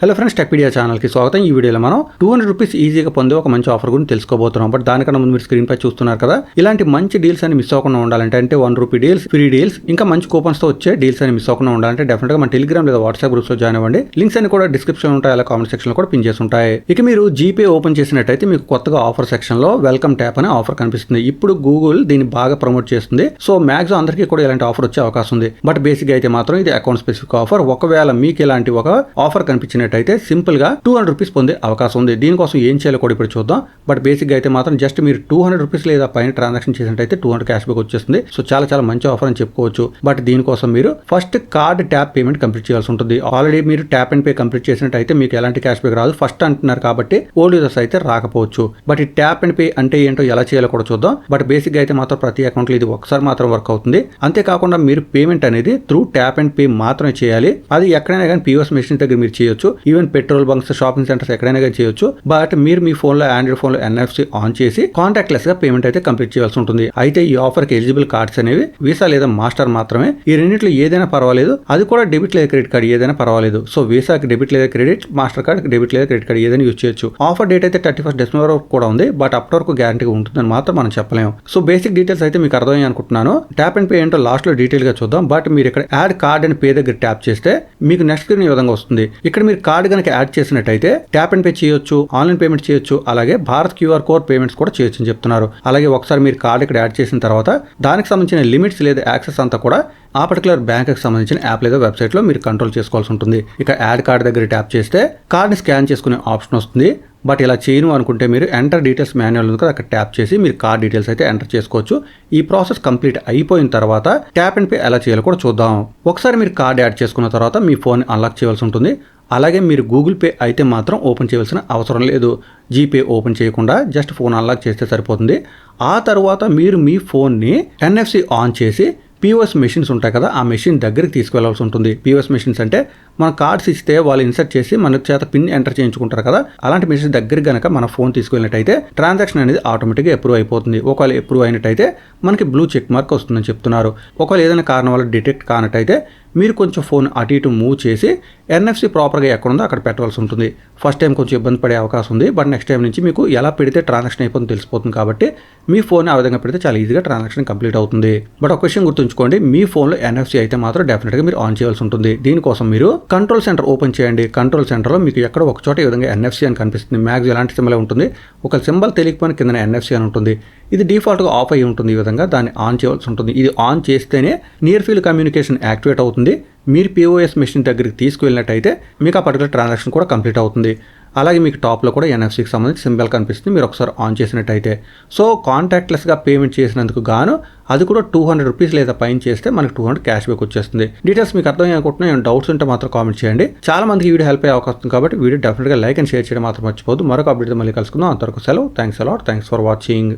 Hello friends, Techpedia ఛానల్కి స్వాగతం. ఈ వీడియోలో మనం 200 రూపీస్ ఈజీగా పొందే ఒక మంచి ఆఫర్ గురించి తెలుసుకోబోతున్నాం. బట్ దానికన్నా ముందు మీరు స్క్రీన్ పై చూస్తున్నారు కదా, ఇలాంటి మంచి డీల్స్ అని మిస్ అవ్వకుండా ఉండాలంటే అంటే 1 రూపీ డీల్స్, ఫ్రీ డీల్స్, ఇంకా మంచి కూపన్స్ తో వచ్చే డీల్స్ అని మిస్ అవ్వకుండా ఉండాలంటే డెఫినెట్గా మన టెలిగ్రామ్ లేదా వాట్సాప్ గ్రూప్స్ లో జాయిన్ అవ్వండి. లింక్స్ అన్ని కూడా డిస్క్రిప్షన్ ఉంటాయి, అలా కామెంట్ సెక్షన్ లో కూడా పిన్ చేసి ఉంటాయి. ఇక మీరు జీపే ఓపెన్ చేసినట్టయితే మీకు కొత్తగా ఆఫర్ సెక్షన్ లో వెల్కమ్ ట్యాప్ అనే ఆఫర్ కనిపిస్తుంది. ఇప్పుడు గూగుల్ దీన్ని బాగా ప్రమోట్ చేస్తుంది. సో మ్యాక్సిమం అందరికీ కూడా ఇలాంటి ఆఫర్ వచ్చే అవకాశం ఉంది. బట్ బేసిక్ అయితే మాత్రం ఇది అకౌంట్ స్పెసిఫిక్ ఆఫర్. ఒకవేళ మీకు ఇలాంటి ఒక ఆఫర్ కనిపించినట్టయితే సింపుల్ గా 200 రూపీస్ పొందే అవకాశం ఉంది. దీనికోసం ఏం చేయాలో కూడా ఇప్పుడు చూద్దాం. బట్ బేసిక్ అయితే మాత్రం జస్ట్ మీరు 200 రూపీస్ లేదా పైన ట్రాన్సాక్షన్ చేసినట్టయితే 200 క్యాష్ బ్యాక్ వచ్చేస్తుంది. సో చాలా మంచి ఆఫర్ అని చెప్పుకోవచ్చు. బట్ దీనికోసం మీరు first card tap payment complete చేయాల్సి ఉంటుంది. ఆల్రెడీ మీరు ట్యాప్ అండ్ పే కంప్లీట్ చేసినట్టయితే మీకు ఎలాంటి క్యాష్ బ్యాక్ రాదు. ఫస్ట్ అంటున్నారు కాబట్టి ఓల్డ్ యూజర్స్ అయితే రాకపోవచ్చు. బట్ ఈ ట్యాప్ అండ్ పే అంటే ఏంటో ఎలా చేయాలో కూడా చూద్దాం. బట్ బేసిక్ అయితే మాత్రం ప్రతి అకౌంట్లో ఇది ఒకసారి మాత్రం వర్క్ అవుతుంది. అంతేకాకుండా మీరు పేమెంట్ అనేది త్రూ ట్యాప్ అండ్ పే మాత్రమే చేయాలి. అది ఎక్కడైనా కానీ POS మెషిన్ దగ్గర మీరు చేయొచ్చు. Even petrol bunks, shopping centres ఎక్కడైనా కానీ చేయొచ్చు. బట్ మీరు మీ ఫోన్లో, ఆండ్రాయిడ్ ఫోన్లో NFC ఆన్ చేసి కాంటాక్ట్ లెస్ గా పేమెంట్ అయితే కంప్లీట్ చేయాల్సి ఉంటుంది. అయితే ఈ ఆఫర్ కి ఎలిజిబుల్ కార్డ్స్ అనేవి వీసా లేదా మాస్టర్ మాత్రమే. ఈ రెండింటిలో ఏదైనా పర్వాలేదు. అది కూడా డెబిట్ లేదా క్రెడిట్ కార్డ్ ఏదైనా పర్వాలేదు. సో వీసాకి డెబిట్ లేదా క్రెడిట్, మాస్టర్ కార్డ్ డెబిట్ లేదా క్రెడిట్ కార్డ్ ఏదైనా యూజ్ చేయొచ్చు. ఆఫర్ డేట్ అయితే 31 డిసెంబర్ వరకు కూడా ఉంది. బట్ అప్పటి వరకు గ్యారంటీగా ఉంటుందని మాత్రం మనం చెప్పలేము. సో బేసిక్ డీటెయిల్స్ అయితే మీకు అర్థమయ్యాయి అనుకుంటున్నాను. ట్యాప్ అండ్ పే ఏంటో లాస్ట్ లో డీటెయిల్ గా చూద్దాం. బట్ మీరు ఇక్కడ యాడ్ కార్డ్ అండ్ పే దగ్గర ట్యాప్ చేస్తే మీకు నెక్స్ట్ స్క్రీన్ ఈ విధంగా వస్తుంది. ఇక్కడ మీరు కార్డ్ కనుక యాడ్ చేసినట్టయితే ట్యాప్ అండ్ పే చేయొచ్చు, ఆన్లైన్ పేమెంట్ చేయొచ్చు, అలాగే భారత్ QR కోడ్ పేమెంట్స్ కూడా చేయొచ్చు అని చెప్తున్నారు. అలాగే ఒకసారి మీరు కార్డ్ ఇక్కడ యాడ్ చేసిన తర్వాత దానికి సంబంధించిన లిమిట్స్ లేదా యాక్సెస్ అంతా కూడా ఆ పర్టికులర్ బ్యాంక్కి సంబంధించిన యాప్ లేదా వెబ్సైట్లో మీరు కంట్రోల్ చేసుకోవాల్సి ఉంటుంది. ఇక యాడ్ కార్డ్ దగ్గర ట్యాప్ చేస్తే కార్డ్ని స్కాన్ చేసుకునే ఆప్షన్ వస్తుంది. బట్ ఇలా చేయను అనుకుంటే మీరు ఎంటర్ డీటెయిల్స్ మాన్యువల్ ఉంది కదా, అక్కడ ట్యాప్ చేసి మీరు కార్డ్ డీటెయిల్స్ అయితే ఎంటర్ చేసుకోవచ్చు. ఈ ప్రాసెస్ కంప్లీట్ అయిపోయిన తర్వాత ట్యాప్ అండ్ పే ఎలా చేయాలో కూడా చూద్దాం. ఒకసారి మీరు కార్డ్ యాడ్ చేసుకున్న తర్వాత మీ ఫోన్ అన్లాక్ చేయవలసి ఉంటుంది. అలాగే మీరు గూగుల్ పే అయితే మాత్రం ఓపెన్ చేయవలసిన అవసరం లేదు. జీపే ఓపెన్ చేయకుండా జస్ట్ ఫోన్ అన్లాక్ చేస్తే సరిపోతుంది. ఆ తర్వాత మీరు మీ ఫోన్ని NFC ఆన్ చేసి POS మెషిన్స్ ఉంటాయి కదా, ఆ మెషిన్ దగ్గరికి తీసుకువెళ్లాల్సి ఉంటుంది. POS మెషిన్స్ అంటే మన కార్డ్స్ ఇస్తే వాళ్ళు ఇన్సర్ట్ చేసి మన చేత పిన్ ఎంటర్ చేయించుకుంటారు కదా, అలాంటి మెషిన్స్ దగ్గర కనుక మన ఫోన్ తీసుకెళ్ళినట్టయితే ట్రాన్సాక్షన్ అనేది ఆటోమేటిక్గా అప్రూవ్ అయిపోతుంది. ఒకవేళ అప్రూవ్ అయినట్టయితే మనకి బ్లూ చెక్ మార్క్ వస్తుందని చెప్తున్నారు. ఒకవేళ ఏదైనా కారణం వల్ల డిటెక్ట్ కానట్టయితే మీరు కొంచెం ఫోన్ అటు ఇటు మూవ్ చేసి NFC ప్రాపర్గా ఎక్కడుందో అక్కడ పెట్టవలసి ఉంటుంది. ఫస్ట్ టైం కొంచెం ఇబ్బంది పడే అవకాశం ఉంది. బట్ నెక్స్ట్ టైం నుంచి మీకు ఎలా పెడితే ట్రాన్సాక్షన్ అయిపోతుందో తెలిసిపోతుంది. కాబట్టి మీ ఫోన్ ఆ విధంగా పెడితే చాలా ఈజీగా ట్రాన్సాక్షన్ కంప్లీట్ అవుతుంది. బట్ ఒక విషయం గుర్తుంచుకోండి, మీ ఫోన్లో NFC అయితే మాత్రం డెఫినెట్గా మీరు ఆన్ చేయాల్సి ఉంటుంది. దీనికోసం మీరు కంట్రోల్ సెంటర్ ఓపెన్ చేయండి. కంట్రోల్ సెంటర్లో మీకు ఎక్కడ ఒక చోట ఈ విధంగా NFC అని కనిపిస్తుంది. మ్యాక్స్ ఎలాంటి సింబల్ ఉంటుంది. ఒక సింబల్ తెలియకపోయిన కింద NFC అని ఉంటుంది. ఇది డిఫాల్ట్గా ఆఫ్ అయ్యి ఉంటుంది. ఈ విధంగా దాన్ని ఆన్ చేయవలసి ఉంటుంది. ఇది ఆన్ చేస్తేనే నియర్ ఫీల్డ్ కమ్యూనికేషన్ యాక్టివేట్ అవుతుంది. మీరు POS మెషిన్ దగ్గరికి తీసుకువెళ్ళినట్టయితే మీకు ఆ పర్టికులర్ ట్రాన్సాక్షన్ కూడా కంప్లీట్ అవుతుంది. అలాగే మీకు టాప్లో కూడా NFCకి సంబంధించి సింబల్ కనిపిస్తుంది మీరు ఒకసారి ఆన్ చేసినట్టయితే. సో కాంటాక్ట్లెస్గా పేమెంట్ చేసినందుకు గాను అది కూడా 200 రూపీస్ లేదా పైన చేస్తే మనకు 200 క్యాష్ బ్యాక్ వచ్చేస్తుంది. డీటెయిల్స్ మీకు అర్థం అనుకుంటున్నా. ఏమైనా డౌట్స్ ఉంటే మాత్రం కామెంట్ చేయండి. చాలా మందికి ఈ వీడియో హెల్ప్ అయ్యే అవకాశం ఉంది కాబట్టి వీడియో డెఫినెట్గా లైక్ అండ్ షేర్ చేయడం మాత్రం మర్చిపోవద్దు. మరొక అప్డేట్ మళ్ళీ కలుసుకుందాం. అంతవరకు సెలవు. Thanks a lot. Thanks for watching.